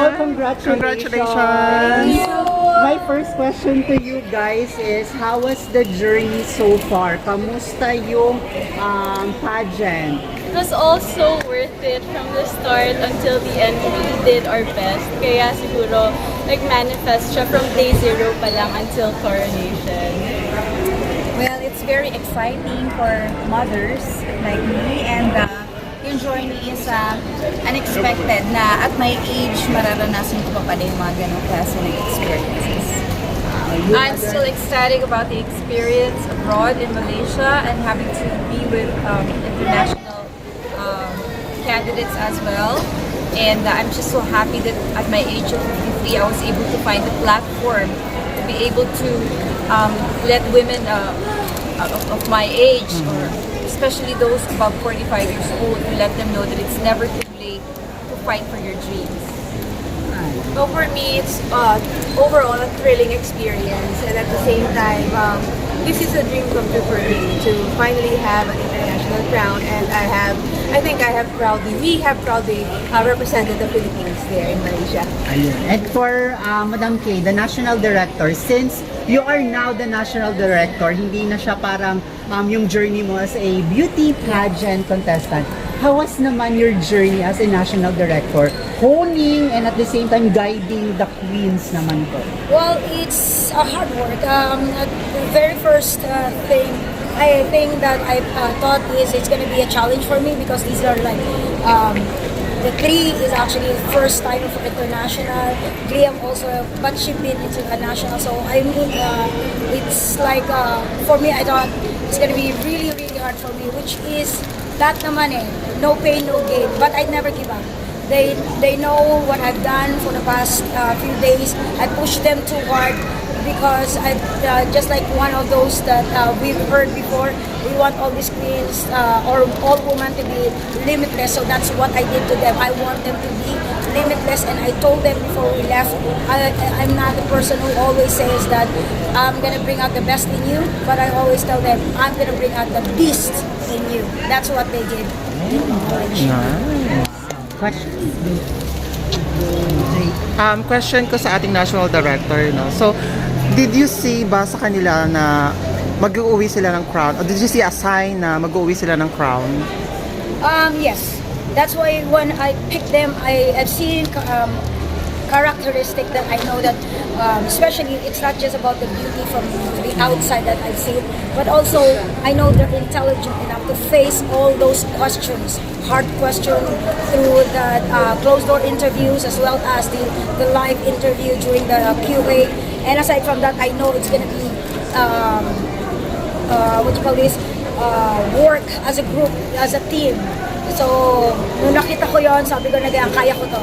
Well, congratulations. Congratulations. My first question to you guys is, how was the journey so far? Kamusta yung pageant? It was also worth it from the start until the end. We really did our best. Kaya siguro nag-manifest siya from day zero pa lang until coronation. Well, it's very exciting for mothers like me, and yung journey is unexpected na at my age mararanasan ko pa pala yung mga ganong klase ng experiences. I'm still ecstatic about the experience abroad in Malaysia and having to be with international candidates as well. And I'm just so happy that at my age of 53, I was able to find a platform to be able to let women of my age, or especially those above 45 years old, to let them know that it's never too late to fight for your dreams. So for me, it's overall a thrilling experience, and at the same time, this is a dream come true for me to finally have an international crown, and we have proudly represented the Philippines there in Malaysia. Ayun. And for Madam K, the National Director, since you are now the National Director, hindi na siya parang yung journey mo as a beauty pageant contestant. How was naman your journey as a National Director? Honing and at the same time guiding the queens naman po. Well, it's a hard work. The very first thing I think that I thought is it's going to be a challenge for me, because these are like the three is actually first time for international. Graham also, but she been into a national. So I mean, it's like for me, I thought it's going to be really hard for me, which is that naman eh, no pain, no gain. But I never give up. They know what I've done for the past few days. I pushed them too hard because I just like one of those that we've heard before. We want all these queens or all women to be limitless. So that's what I did to them. I want them to be limitless, and I told them before we left, I'm not the person who always says that I'm gonna bring out the best in you, but I always tell them I'm gonna bring out the beast in you. That's what they did. Question ko sa ating National Director, no? So, did you see ba sa kanila na mag-uwi sila ng crown? Or did you see a sign na mag-uwi sila ng crown? Yes. That's why when I picked them, I've seen characteristic that I know that, especially it's not just about the beauty from the outside that I've seen, but also I know they're intelligent enough to face all those questions, hard questions through the closed door interviews as well as the live interview during the QA. And aside from that, I know it's gonna be work as a group, as a team. So, nung nakita ko yon, sabi ko na kaya ko to.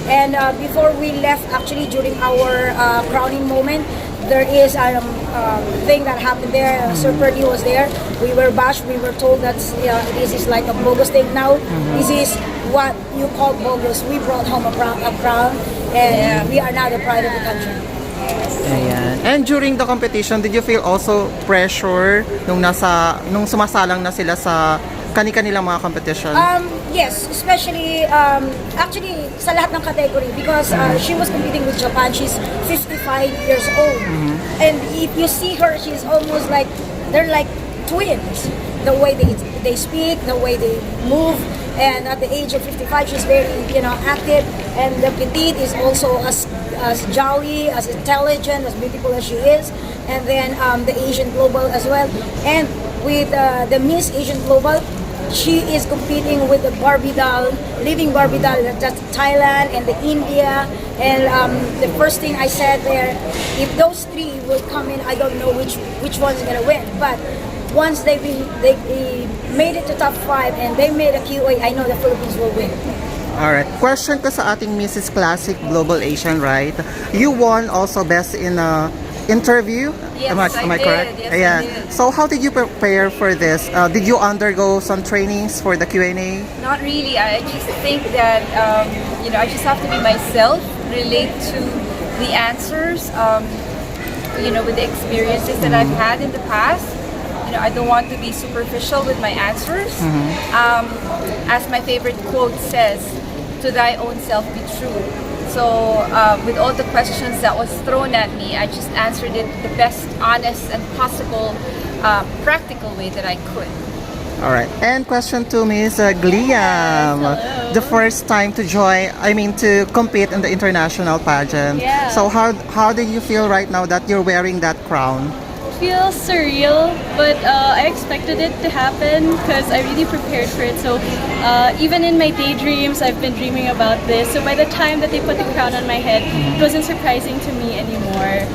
And before we left, actually during our crowning moment, there is a thing that happened there. Sir Purdy was there. We were bashed. We were told that this is like a bogus thing now. This is what you call bogus. We brought home a crown, and we are now the pride of the country. Ayan. And during the competition, did you feel also pressure nung sumasalang na sila sa kani-kanilang mga competition? Yes, especially actually sa lahat ng category, because she was competing with Japan. She's 55 years old. And if you see her, she's almost like, they're like twins. The way they speak, the way they move, and at the age of 55, she's very active. And the petite is also as jolly, as intelligent, as beautiful as she is. And then the Asian Global as well. And with the Miss Asian Global, she is competing with the Barbie doll, living Barbie doll, that's Thailand and the India. And the first thing I said there, if those three would come in, I don't know which one's gonna win. But once they made it to top 5 and they made a QA, I know the Philippines will win. Alright. Question ko sa ating Mrs. Classic Global Asian, right? You won also best in interview? Yes, am I correct? Yes, yeah. I did. So how did you prepare for this? Did you undergo some trainings for the Q&A? Not really. I just think that I just have to be myself, relate to the answers, with the experiences that I've had in the past. I don't want to be superficial with my answers. As my favorite quote says, "To thy own self be true." So with all the questions that was thrown at me, I just answered it the best, honest, and possible practical way that I could. All right. And question to Miss Gliam. hello. The first time to to compete in the international pageant. Yeah. So how do you feel right now that you're wearing that crown? Feels surreal, but I expected it to happen because I really prepared for it. So even in my daydreams, I've been dreaming about this. So by the time that they put the crown on my head, it wasn't surprising to me anymore.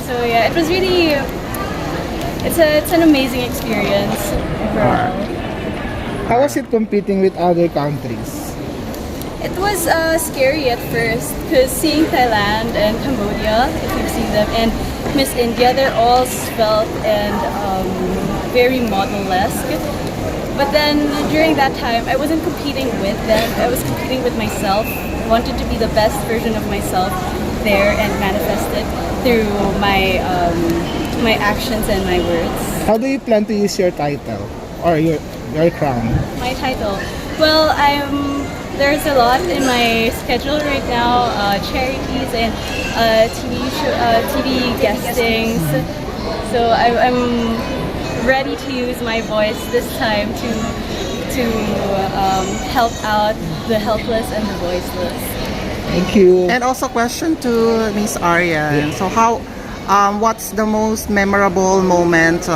So yeah, it was really, it's an amazing experience overall. How was it competing with other countries? It was scary at first because seeing Thailand and Cambodia, if you've seen them, and Miss India, they're all svelte and very model-esque. But then during that time, I wasn't competing with them. I was competing with myself. I wanted to be the best version of myself there and manifest it through my my actions and my words. How do you plan to use your title or your crown? My title. Well, there's a lot in my schedule right now, charities and TV guestings. So I'm ready to use my voice this time to help out the helpless and the voiceless. Thank you. And also question to Miss Arian. So what's the most memorable moment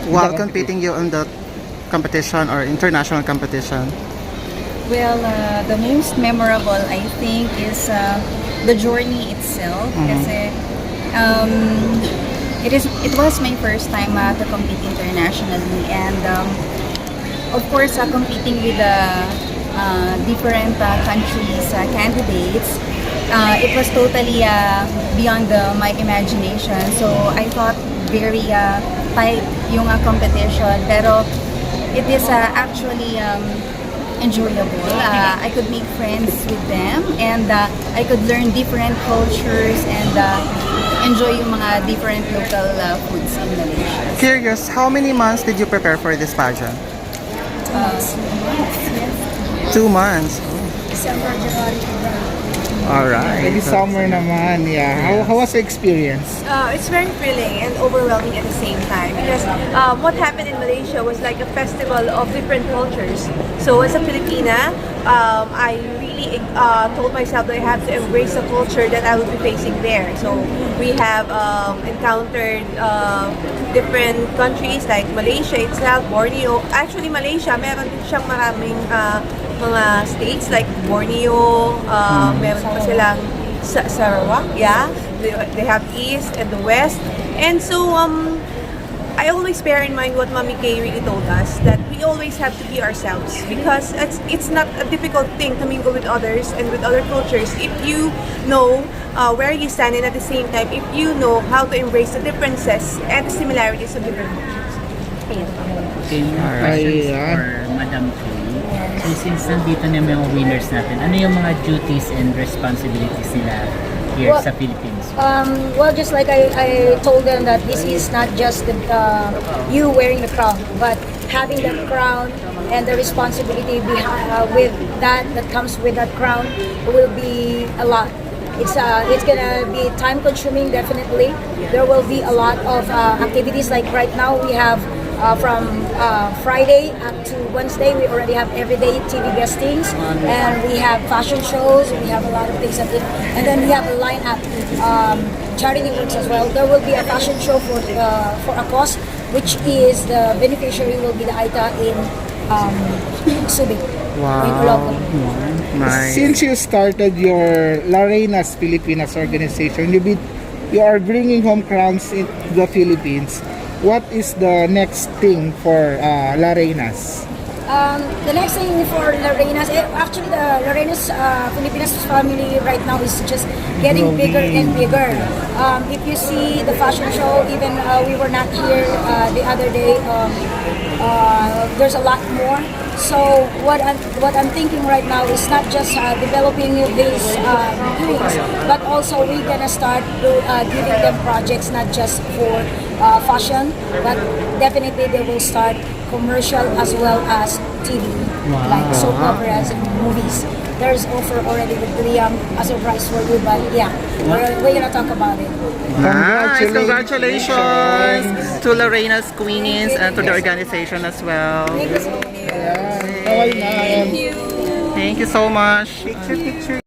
while competing you in the competition or international competition? Well, the most memorable, I think, is the journey itself. Kasi it was my first time to compete internationally, and of course, competing with different countries, candidates, it was totally beyond my imagination. So I thought very tight yung competition, pero it is actually enjoyable. I could make friends with them, and I could learn different cultures and enjoy yung mga different local foods in Malaysia. Curious, how many months did you prepare for this pageant? 2 months. December, January, February. Alright. Maybe summer naman, yeah. How was the experience? It's very thrilling and overwhelming at the same time because what happened in Malaysia was like a festival of different cultures. So as a Filipina, I really told myself that I have to embrace the culture that I will be facing there. So we have encountered different countries like Malaysia itself, Borneo. Actually, Malaysia, meron din siyang maraming mga states like Borneo, meron pa silang Sarawak, yeah. They have East and the West. And so I always bear in mind what Mami Kay really told us, that we always have to be ourselves because it's not a difficult thing to mingle with others and with other cultures if you know where you stand, and at the same time if you know how to embrace the differences and the similarities of different cultures. Okay, more questions for Madam Kay. So since nandito na yung mga winners natin, ano yung mga duties and responsibilities nila here sa Philippines? Well, just like I told them that this is not just you wearing the crown, but having that crown and the responsibility with that comes with that crown will be a lot. It's gonna be time consuming, definitely. There will be a lot of activities. Like right now we have from Friday up to Wednesday, we already have everyday TV guestings, and we have fashion shows, we have a lot of things that and then we have a lineup, charity works as well. There will be a fashion show for a cause, which is the beneficiary will be the AITA in Subic. In Olongapo. Nice. Since you started your Reina'S Filipinas organization, you are bringing home crowns in the Philippines. What is the next thing for Reina'S? The next thing for Reina'S, actually the Reina'S Filipinas family right now is just getting bigger and bigger. If you see the fashion show, even we were not here the other day, there's a lot more. So what I'm thinking right now is not just developing these doings, but also we're gonna start giving them projects not just for fashion, but definitely they will start commercial as well as TV, like soap operas and movies. there's offer already with Liam as a prize for you. But yeah, we're gonna talk about it. Nice! Congratulations to Reina'S Queens and to the organization as well. Thank you so much. Kaway na. Thank you so much. Picture.